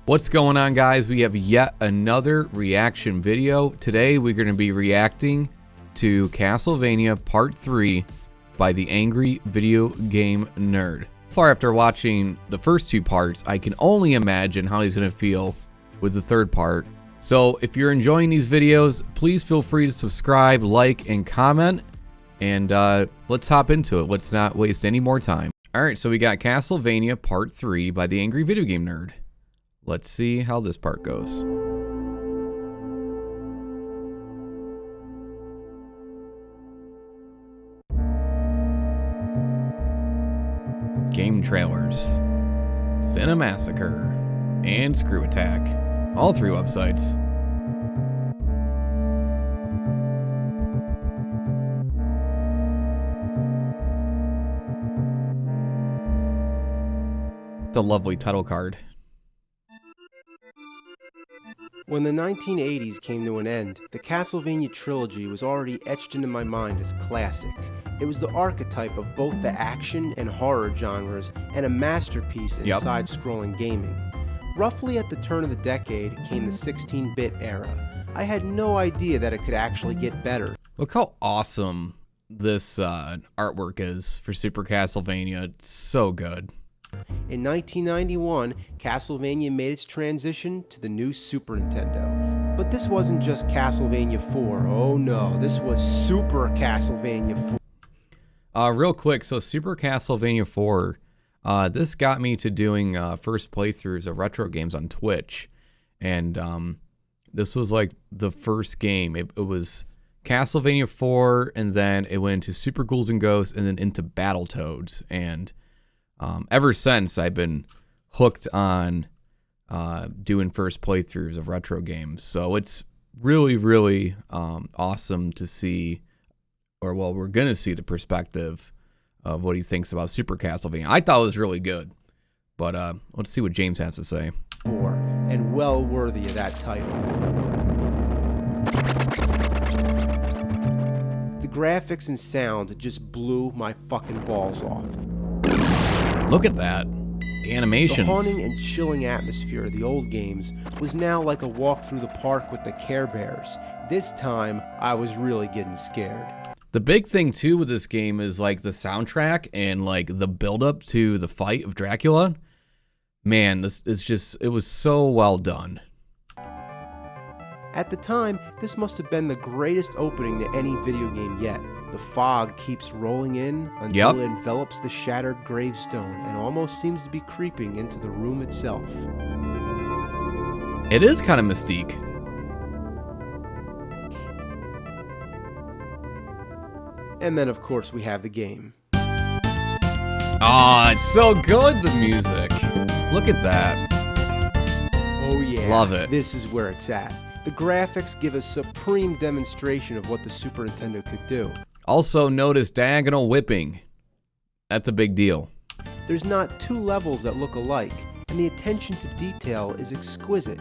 What's going on, guys? We have yet another reaction video. Today we're going to be reacting to Castlevania Part 3 by the Angry Video Game Nerd. Far after watching the first two parts, I can only imagine how he's going to feel with the third part. So if you're enjoying these videos, please feel free to subscribe, like, and comment. And let's hop into it. Let's not waste any more time. Alright, so we got Castlevania Part 3 by the Angry Video Game Nerd. Let's see how this part goes. Game trailers, Cinemassacre, and Screw Attack. All three websites. It's a lovely title card. When the 1980s came to an end, the Castlevania trilogy was already etched into my mind as classic. It was the archetype of both the action and horror genres and a masterpiece in side-scrolling gaming. Roughly at the turn of the decade came the 16-bit era. I had no idea that it could actually get better. Look how awesome this artwork is for Super Castlevania. It's so good. In 1991, Castlevania made its transition to the new Super Nintendo. But this wasn't just Castlevania 4. Oh no, this was Super Castlevania 4. Real quick, so Super Castlevania 4, this got me to doing first playthroughs of retro games on Twitch. And this was like the first game. It was Castlevania 4, and then it went into Super Ghouls and Ghosts, and then into Battletoads. And ever since, I've been hooked on doing first playthroughs of retro games. So it's really, really awesome to see, or well, we're going to see the perspective of what he thinks about Super Castlevania. I thought it was really good, but let's see what James has to say. And well worthy of that title. The graphics and sound just blew my fucking balls off. Look at that. The animations. The haunting and chilling atmosphere of the old games was now like a walk through the park with the Care Bears. This time, I was really getting scared. The big thing, too, with this game is, like, the soundtrack and, like, the build-up to the fight of Dracula. Man, this is just, it was so well done. At the time, this must have been the greatest opening to any video game yet. The fog keeps rolling in until it envelops the shattered gravestone and almost seems to be creeping into the room itself. It is kind of Mystique. And then, of course, we have the game. Oh, it's so good, the music. Look at that. Oh yeah, love it. This is where it's at. The graphics give a supreme demonstration of what the Super Nintendo could do. Also, notice diagonal whipping. That's a big deal. There's not two levels that look alike, and the attention to detail is exquisite.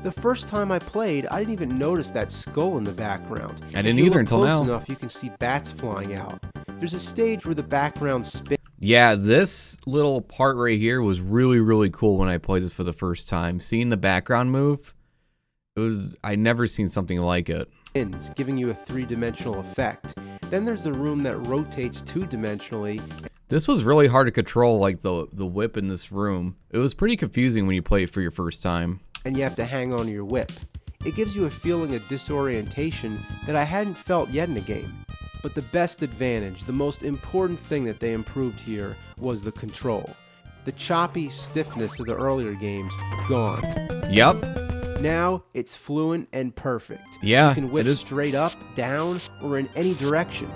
The first time I played, I didn't even notice that skull in the background. I didn't either until now. If you look close enough, you can see bats flying out. There's a stage where the background spins. Yeah, this little part right here was really, really cool when I played this for the first time. Seeing the background move, I'd never seen something like it. Giving you a three-dimensional effect. Then there's the room that rotates two-dimensionally. This was really hard to control, like the whip in this room. It was pretty confusing when you play it for your first time. And you have to hang on to your whip. It gives you a feeling of disorientation that I hadn't felt yet in a game. But the best advantage, the most important thing that they improved here, was the control. The choppy stiffness of the earlier games, gone. Yep. Now, it's fluent and perfect. Yeah, you can whip straight up, down, or in any direction.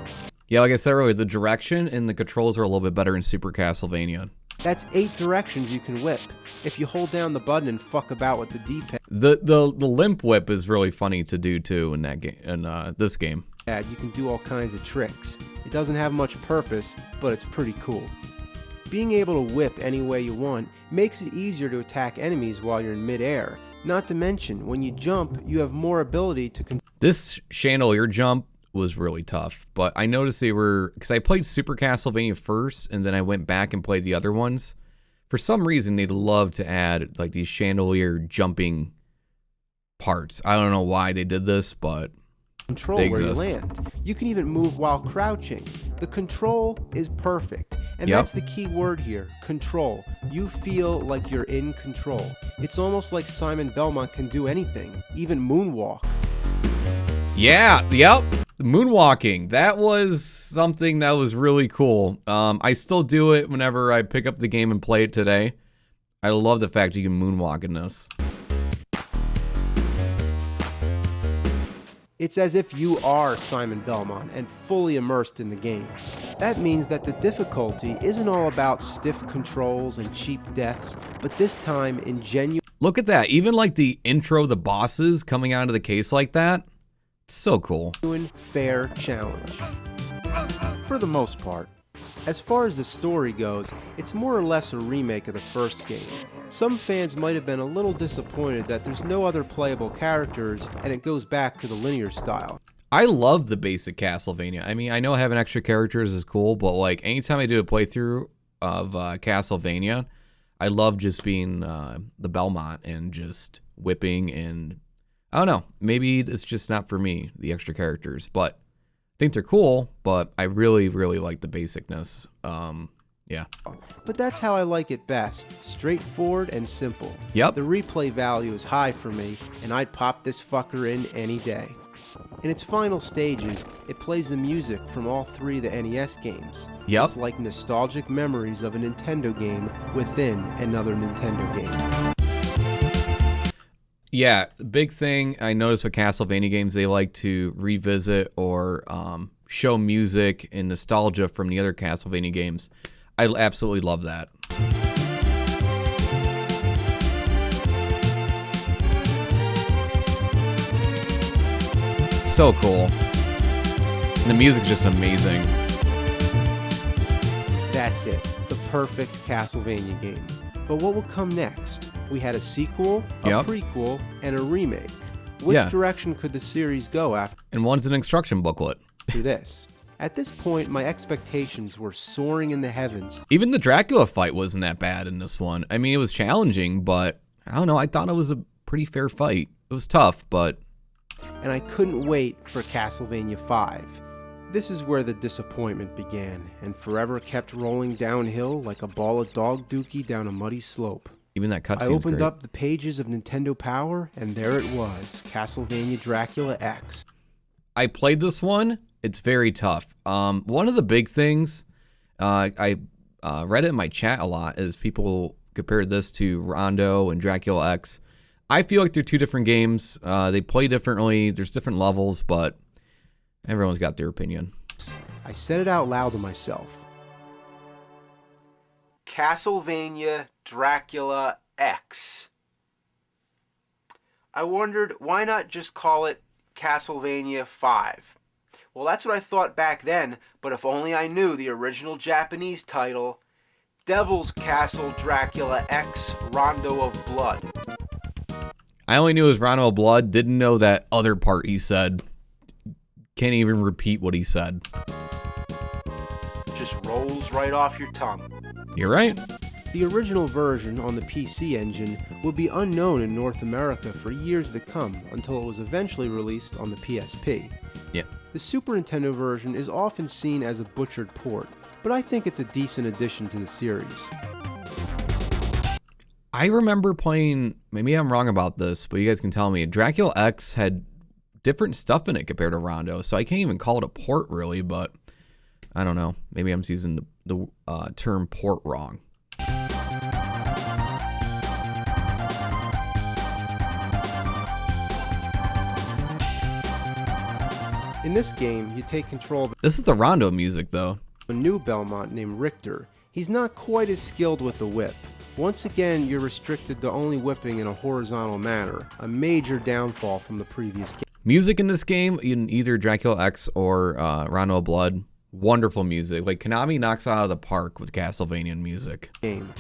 Yeah, like I said earlier, the direction and the controls are a little bit better in Super Castlevania. That's 8 directions you can whip. If you hold down the button and fuck about with the D-pad. The limp whip is really funny to do too in that game, in this game. You can do all kinds of tricks. It doesn't have much purpose, but it's pretty cool. Being able to whip any way you want makes it easier to attack enemies while you're in midair. Not to mention, when you jump, you have more ability to This chandelier jump was really tough, but I noticed they were, because I played Super Castlevania first, and then I went back and played the other ones. For some reason, they'd love to add like these chandelier jumping parts. I don't know why they did this, but control they where you exist. land. You can even move while crouching. The control is perfect. And Yep. that's the key word here, control. You feel like you're in control. It's almost like Simon Belmont can do anything, even moonwalk. Yeah, yep. Moonwalking. That was something that was really cool. I still do it whenever I pick up the game and play it today. I love the fact you can moonwalk in this. It's as if you are Simon Belmont and fully immersed in the game. That means that the difficulty isn't all about stiff controls and cheap deaths, but this time in genuine Look at that. Even like the intro of the bosses coming out of the case like that. It's so cool. fair challenge. For the most part. As far as the story goes, it's more or less a remake of the first game. Some fans might have been a little disappointed that there's no other playable characters and it goes back to the linear style. I love the basic Castlevania. I mean, I know having extra characters is cool, but like anytime I do a playthrough of Castlevania, I love just being the Belmont and just whipping, and I don't know, maybe it's just not for me, the extra characters, but I think they're cool, but I really, really like the basicness. Yeah. But that's how I like it best, straightforward and simple. Yep. The replay value is high for me, and I'd pop this fucker in any day. In its final stages, it plays the music from all three of the NES games. Yep. It's like nostalgic memories of a Nintendo game within another Nintendo game. Yeah, big thing I noticed with Castlevania games, they like to revisit or show music and nostalgia from the other Castlevania games. I absolutely love that. So cool. And the music's just amazing. That's it, the perfect Castlevania game. But what will come next? We had a sequel, a Yep. prequel, and a remake. Which Yeah. direction could the series go after And one's an instruction booklet. this? At this point, my expectations were soaring in the heavens. Even the Dracula fight wasn't that bad in this one. I mean, it was challenging, but I don't know. I thought it was a pretty fair fight. It was tough, but And I couldn't wait for Castlevania 5. This is where the disappointment began, and forever kept rolling downhill like a ball of dog dookie down a muddy slope. even that I cutscene's opened great. up the pages of Nintendo Power, and there it was, Castlevania Dracula X. I played this one. It's very tough. One of the big things, I read it in my chat a lot, is people compared this to Rondo and Dracula X. I feel like they're two different games. They play differently. There's different levels, but everyone's got their opinion. I said it out loud to myself. Castlevania Dracula X. I wondered, why not just call it Castlevania 5? Well, that's what I thought back then, but if only I knew the original Japanese title, Devil's Castle Dracula X Rondo of Blood. I only knew it was Rondo of Blood. Didn't know that other part he said. Can't even repeat what he said. Just rolls right off your tongue. You're right. The original version on the PC Engine would be unknown in North America for years to come until it was eventually released on the PSP. Yeah. The Super Nintendo version is often seen as a butchered port, but I think it's a decent addition to the series. I remember playing, maybe I'm wrong about this, but you guys can tell me, Dracula X had different stuff in it compared to Rondo, so I can't even call it a port really, but I don't know. Maybe I'm using the term port wrong. In this game, you take control of This is the Rondo music, though. a new Belmont named Richter. He's not quite as skilled with the whip. Once again, you're restricted to only whipping in a horizontal manner, a major downfall from the previous game. Music in this game, in either Dracula X or Rondo of Blood, wonderful music. Like, Konami knocks it out of the park with Castlevania music. In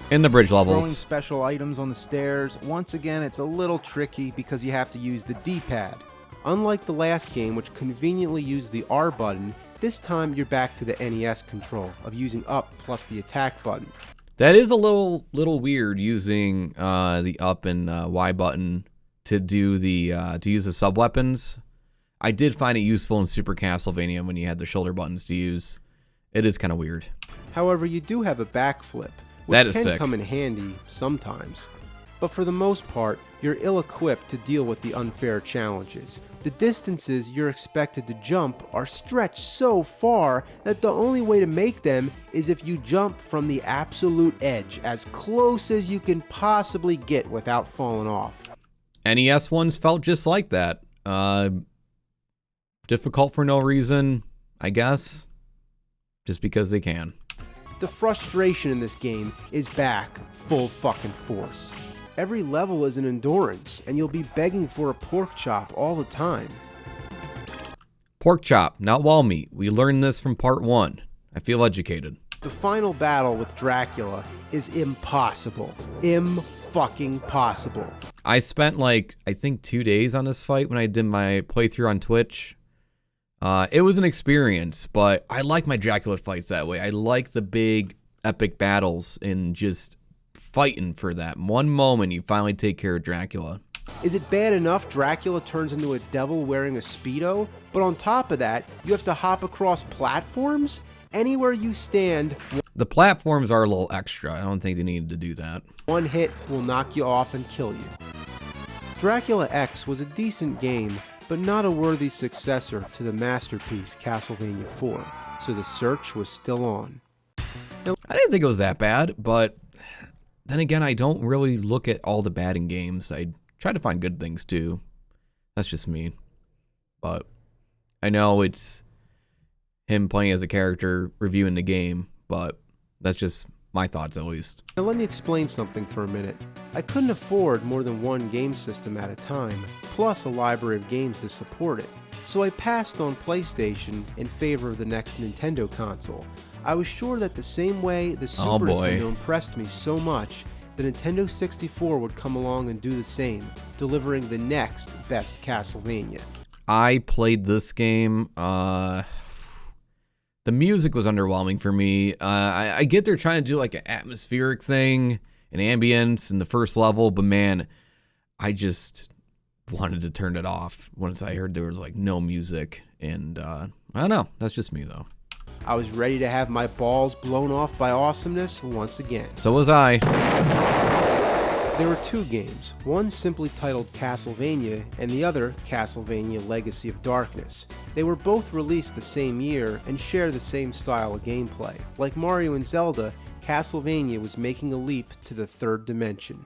the bridge Throwing levels. special items on the stairs, once again it's a little tricky because you have to use the D-pad. Unlike the last game, which conveniently used the R button, this time you're back to the NES control of using up plus the attack button. That is a little weird using the up and Y button to do to use the sub weapons. I did find it useful in Super Castlevania when you had the shoulder buttons to use. It is kind of weird. However, you do have a backflip, That which is can sick. come in handy sometimes. But for the most part, you're ill-equipped to deal with the unfair challenges. The distances you're expected to jump are stretched so far that the only way to make them is if you jump from the absolute edge, as close as you can possibly get without falling off. NES ones felt just like that. Difficult for no reason, I guess. Just because they can. The frustration in this game is back full fucking force. Every level is an endurance, and you'll be begging for a pork chop all the time. Pork chop, not wall meat. We learned this from part 1. I feel educated. The final battle with Dracula is impossible. Fucking possible. I spent I think 2 days on this fight when I did my playthrough on Twitch. It was an experience, but I like my Dracula fights that way. I like the big epic battles and just fighting for that one moment you finally take care of Dracula. Is it bad enough Dracula turns into a devil wearing a Speedo? But on top of that, you have to hop across platforms? Anywhere you stand, The platforms are a little extra. I don't think they needed to do that. one hit will knock you off and kill you. Dracula X was a decent game, but not a worthy successor to the masterpiece Castlevania 4, so the search was still on. I didn't think it was that bad, but then again, I don't really look at all the bad in games. I try to find good things too. That's just me. But I know it's him playing as a character, reviewing the game, but that's just my thoughts at least. Now let me explain something for a minute. I couldn't afford more than one game system at a time, plus a library of games to support it, so I passed on PlayStation in favor of the next Nintendo console. I was sure that the same way the Super Nintendo impressed me so much, the Nintendo 64 would come along and do the same, delivering the next best Castlevania. I played this game. The music was underwhelming for me. I get they're trying to do like an atmospheric thing, an ambience in the first level, but man, I just wanted to turn it off once I heard there was like no music. And I don't know. That's just me though. I was ready to have my balls blown off by awesomeness once again. So was I. There were two games, one simply titled Castlevania and the other Castlevania Legacy of Darkness. They were both released the same year and share the same style of gameplay. Like Mario and Zelda, Castlevania was making a leap to the third dimension.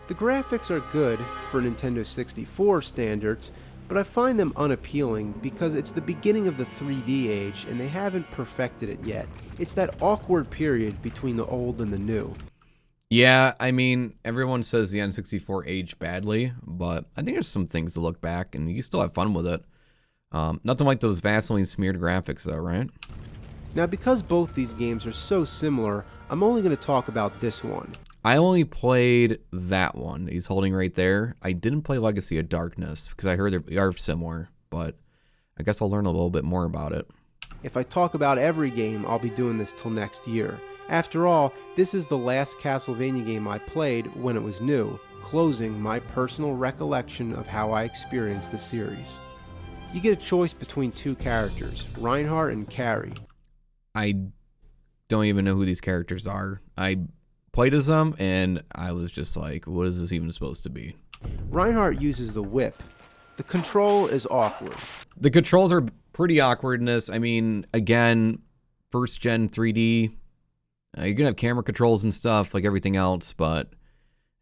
The graphics are good for Nintendo 64 standards, but I find them unappealing because it's the beginning of the 3D age and they haven't perfected it yet. It's that awkward period between the old and the new. Yeah, I mean, everyone says the N64 aged badly, but I think there's some things to look back and you still have fun with it. Nothing like those Vaseline smeared graphics though, right? Now because both these games are so similar, I'm only going to talk about this one. I only played that one he's holding right there. I didn't play Legacy of Darkness because I heard they are similar, but I guess I'll learn a little bit more about it. If I talk about every game, I'll be doing this till next year. After all, this is the last Castlevania game I played when it was new, closing my personal recollection of how I experienced the series. You get a choice between two characters, Reinhardt and Carrie. I don't even know who these characters are. I played as them, and I was just like, what is this even supposed to be? Reinhardt uses the whip. The control is awkward. The controls are pretty awkward in this. I mean, again, first gen 3D. You're going to have camera controls and stuff like everything else, but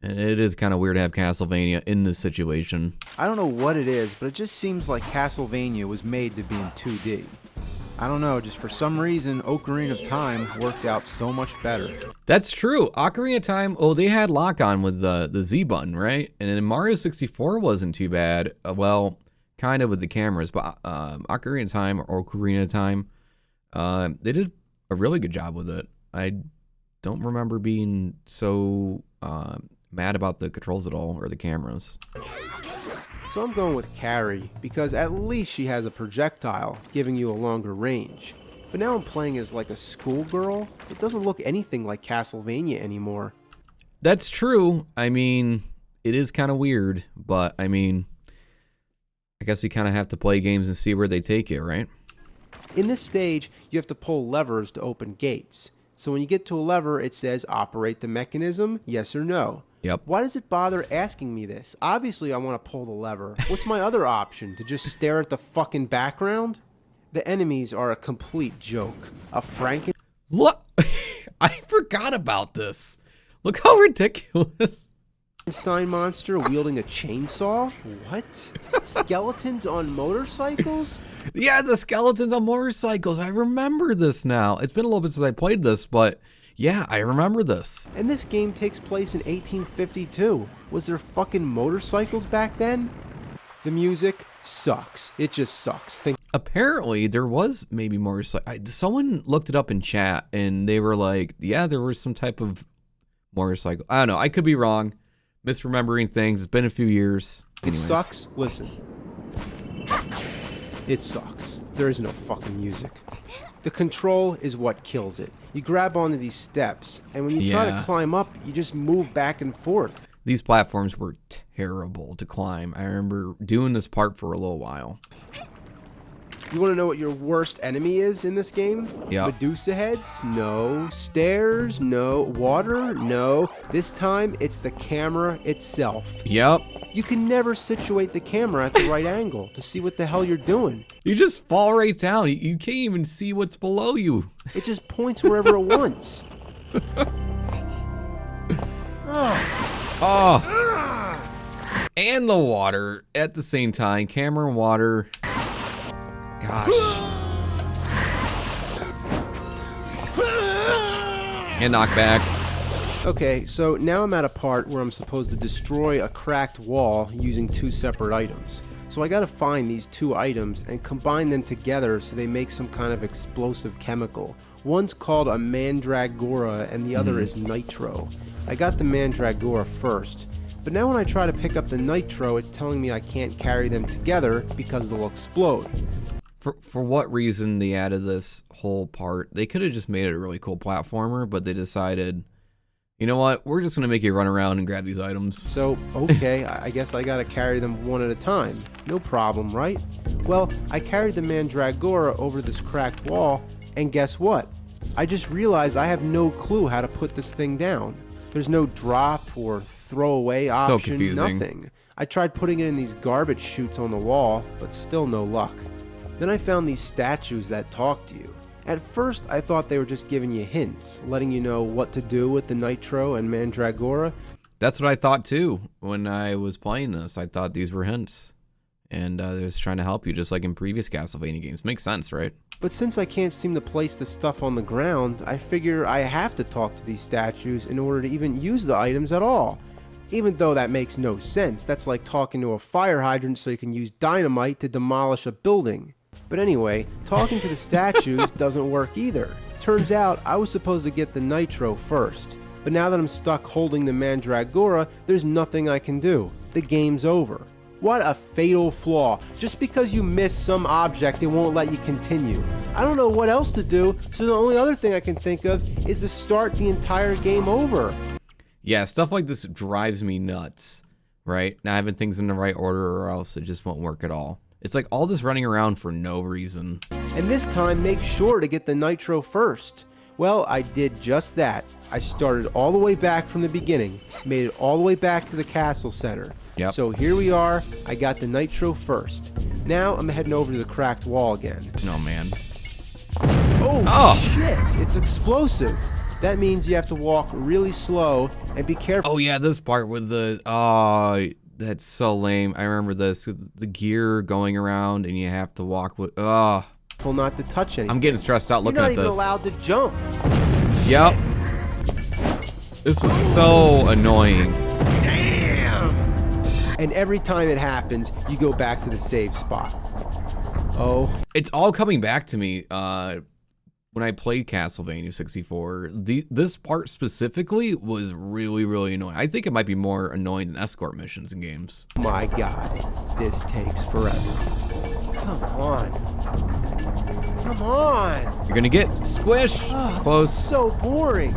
it is kind of weird to have Castlevania in this situation. I don't know what it is, but it just seems like Castlevania was made to be in 2D. I don't know, just for some reason, Ocarina of Time worked out so much better. That's true. Ocarina of Time, they had lock-on with the Z button, right? And then Mario 64 wasn't too bad. Well, kind of with the cameras, but Ocarina of Time or Ocarina of Time, they did a really good job with it. I don't remember being so mad about the controls at all, or the cameras. So I'm going with Carrie, because at least she has a projectile, giving you a longer range. But now I'm playing as like a schoolgirl. It doesn't look anything like Castlevania anymore. That's true. I mean, it is kind of weird, but I mean, I guess we kind of have to play games and see where they take it, right? In this stage, you have to pull levers to open gates. So when you get to a lever, it says operate the mechanism, yes or no. Yep. Why does it bother asking me this? Obviously, I want to pull the lever. What's my other option? To just stare at the fucking background? The enemies are a complete joke. A Look, I forgot about this. Look how ridiculous. Frankenstein monster wielding a chainsaw? What? Skeletons on motorcycles? Yeah, the skeletons on motorcycles. I remember this now. It's been a little bit since I played this, but yeah, I remember this. And this game takes place in 1852. Was there fucking motorcycles back then? The music sucks. It just sucks. Apparently, there was maybe motorcycle. Someone looked it up in chat, and they were like, yeah, there was some type of motorcycle. I don't know. I could be wrong. Misremembering things. It's been a few years. Anyways. It sucks. Listen. It sucks. There is no fucking music. The control is what kills it. You grab onto these steps, and when you try to climb up, you just move back and forth. These platforms were terrible to climb. I remember doing this part for a little while. You want to know what your worst enemy is in this game? Yeah. Medusa heads? No. Stairs? No. Water? No. This time, it's the camera itself. Yep. You can never situate the camera at the right angle to see what the hell you're doing. You just fall right down. You can't even see what's below you. It just points wherever it wants. Oh. And the water at the same time. Camera and water. Gosh. And knockback. Okay, so now I'm at a part where I'm supposed to destroy a cracked wall using two separate items. So I gotta find these two items and combine them together so they make some kind of explosive chemical. One's called a mandragora and the other is nitro. I got the mandragora first, but now when I try to pick up the nitro, it's telling me I can't carry them together because they'll explode. For what reason they added this whole part? They could have just made it a really cool platformer, but they decided, you know what, we're just going to make you run around and grab these items. So, okay, I guess I got to carry them one at a time. No problem, right? Well, I carried the mandragora over this cracked wall, and guess what? I just realized I have no clue how to put this thing down. There's no drop or throwaway option, so confusing. Nothing. I tried putting it in these garbage chutes on the wall, but still no luck. Then I found these statues that talk to you. At first, I thought they were just giving you hints, letting you know what to do with the nitro and mandragora. That's what I thought too when I was playing this. I thought these were hints. And they're just trying to help you, just like in previous Castlevania games. Makes sense, right? But since I can't seem to place the stuff on the ground, I figure I have to talk to these statues in order to even use the items at all. Even though that makes no sense. That's like talking to a fire hydrant so you can use dynamite to demolish a building. But anyway, talking to the statues doesn't work either. Turns out I was supposed to get the nitro first. But now that I'm stuck holding the mandragora, there's nothing I can do. The game's over. What a fatal flaw. Just because you miss some object, it won't let you continue. I don't know what else to do, so the only other thing I can think of is to start the entire game over. Yeah, stuff like this drives me nuts, right? Not having things in the right order or else it just won't work at all. It's like all this running around for no reason. And this time, make sure to get the nitro first. Well, I did just that. I started all the way back from the beginning, made it all the way back to the castle center. Yep. So here we are, I got the nitro first. Now I'm heading over to the cracked wall again. No, man. Oh, shit, it's explosive. That means you have to walk really slow and be careful. Oh yeah, this part with the, oh, that's so lame. I remember this, the gear going around and you have to walk with, oh. Not to touch anything. I'm getting stressed out looking at this. You're not even allowed to jump. Yep. This was so annoying. Damn. And every time it happens, you go back to the save spot. Oh. It's all coming back to me when I played Castlevania 64. This part specifically was really, really annoying. I think it might be more annoying than escort missions in games. My God, this takes forever. Come on. Come on. You're gonna get squished. Close. So boring.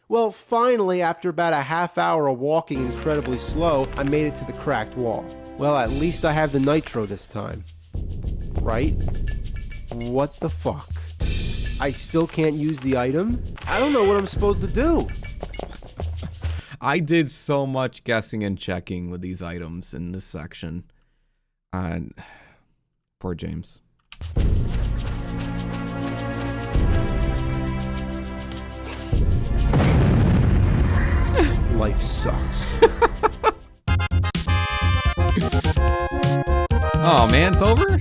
Well, finally, after about a half hour of walking incredibly slow, I made it to the cracked wall. Well, at least I have the nitro this time. Right? What the fuck? I still can't use the item? I don't know what I'm supposed to do. I did so much guessing and checking with these items in this section. Poor James. Life sucks. Oh man, it's over?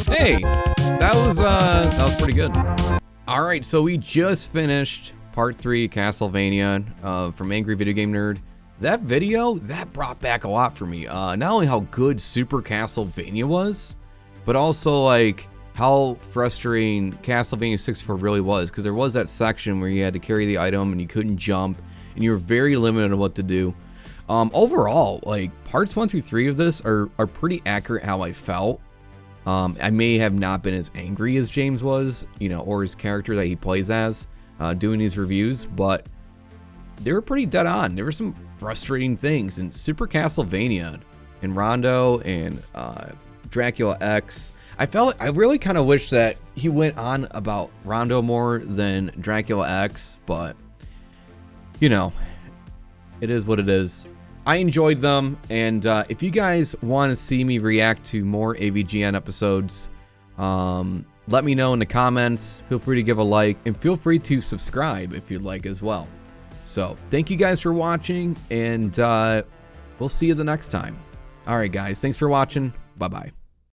Hey, that was pretty good. All right, so we just finished part 3 Castlevania from Angry Video Game Nerd. That video, that brought back a lot for me. Not only how good Super Castlevania was, but also like how frustrating Castlevania 64 really was, because there was that section where you had to carry the item and you couldn't jump and you were very limited on what to do. Overall, like parts 1 through 3 of this are pretty accurate how I felt. I may have not been as angry as James was, you know, or his character that he plays as doing these reviews, but they were pretty dead on. There were some frustrating things in Super Castlevania and Rondo and Dracula X. I really kind of wish that he went on about Rondo more than Dracula X, but you know, it is what it is. I enjoyed them, and if you guys want to see me react to more AVGN episodes, let me know in the comments. Feel free to give a like, and feel free to subscribe if you'd like as well. So, thank you guys for watching, and we'll see you the next time. Alright guys, thanks for watching. Bye-bye.